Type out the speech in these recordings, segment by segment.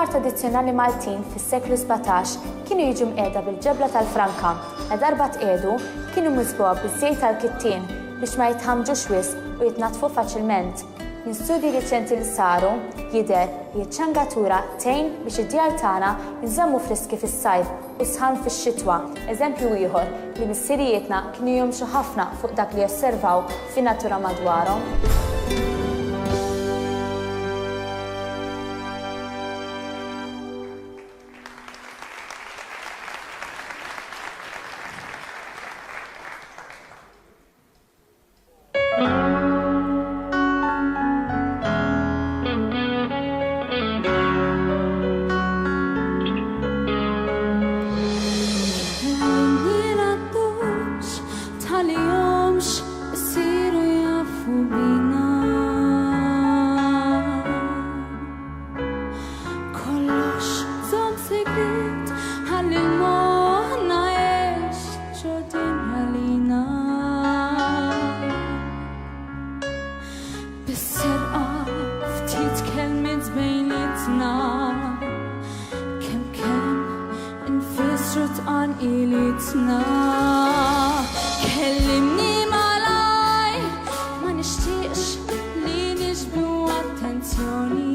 It-tmar tradizzjonali Maltin fis-seklu 17 kienu jiġu mqiegħda bil-ġebla tal-Franka, e darba tqiedu kienu miżbuha biż-żejt tal-kittien biex ma jitħammġux wisq u jitnatfu faċilment. Minn studji riċenti li saru, jidher li ċ-ċangatura tgħin biex id-djar tagħna jinżammu friski fis-sajf u sħan fix-xitwa. Eżempju ieħor li missirijietna kienu jimxu ħafna fuq dak li osservaw fin-natura madwarhom. Kellimni malaj, ma nixtieqx li niġbdu attenzjoni.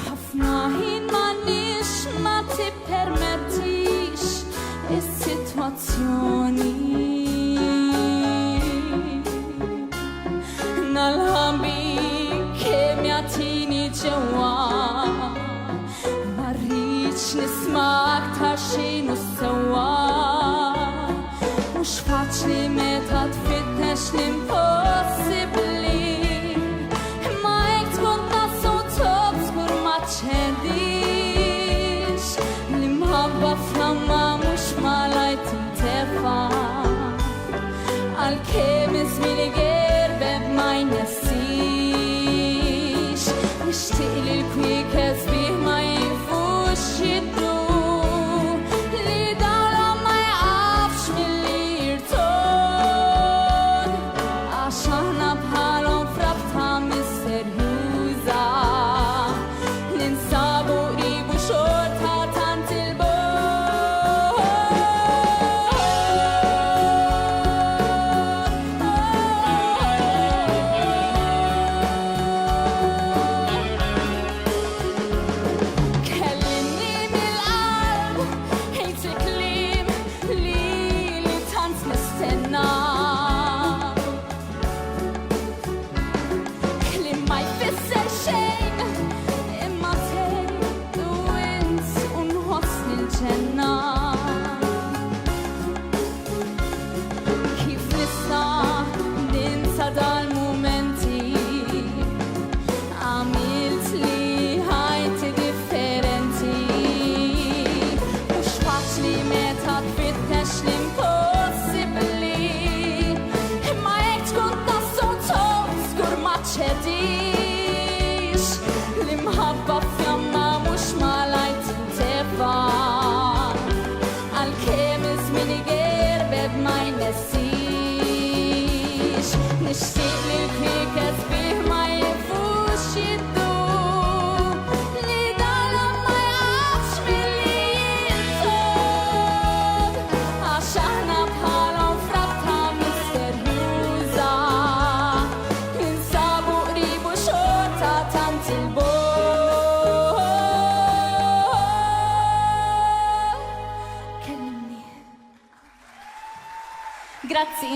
Ħafna ħin m'għandniex ma tippermettix is-sitwazzjoni. Nalħambi kemm jagħtini ġewwa. Nismak ta' xinu s-sewa. Mux faċli meta tfittex l-impossibli. Imma jek tkun tassu tob żgur ma tċedix. L-imħabba f'lamma mux malaj tintefa. Għal-kem iżmin igerbeb ma jnessix. Nixtieq li l-kwik eżbih ma jiddu li dawla ma jaqafx milli jirton. Għax aħna bħalhom frabta misterjuża li nsabu qribu xorta tant il-bogħod. L-imħabba f'jamma mux malaj tintefa. Għal-kem iżmin igerbeb ma jnessix. Nixtieq li l-kwik eżbih ma jifux jiddu li dawla ma jaqafx milli jintob. Għax aħna bħalhom frabta misterjuża li nsabu qribu xorta tant il-bogħod. Kellimni. Grazzi.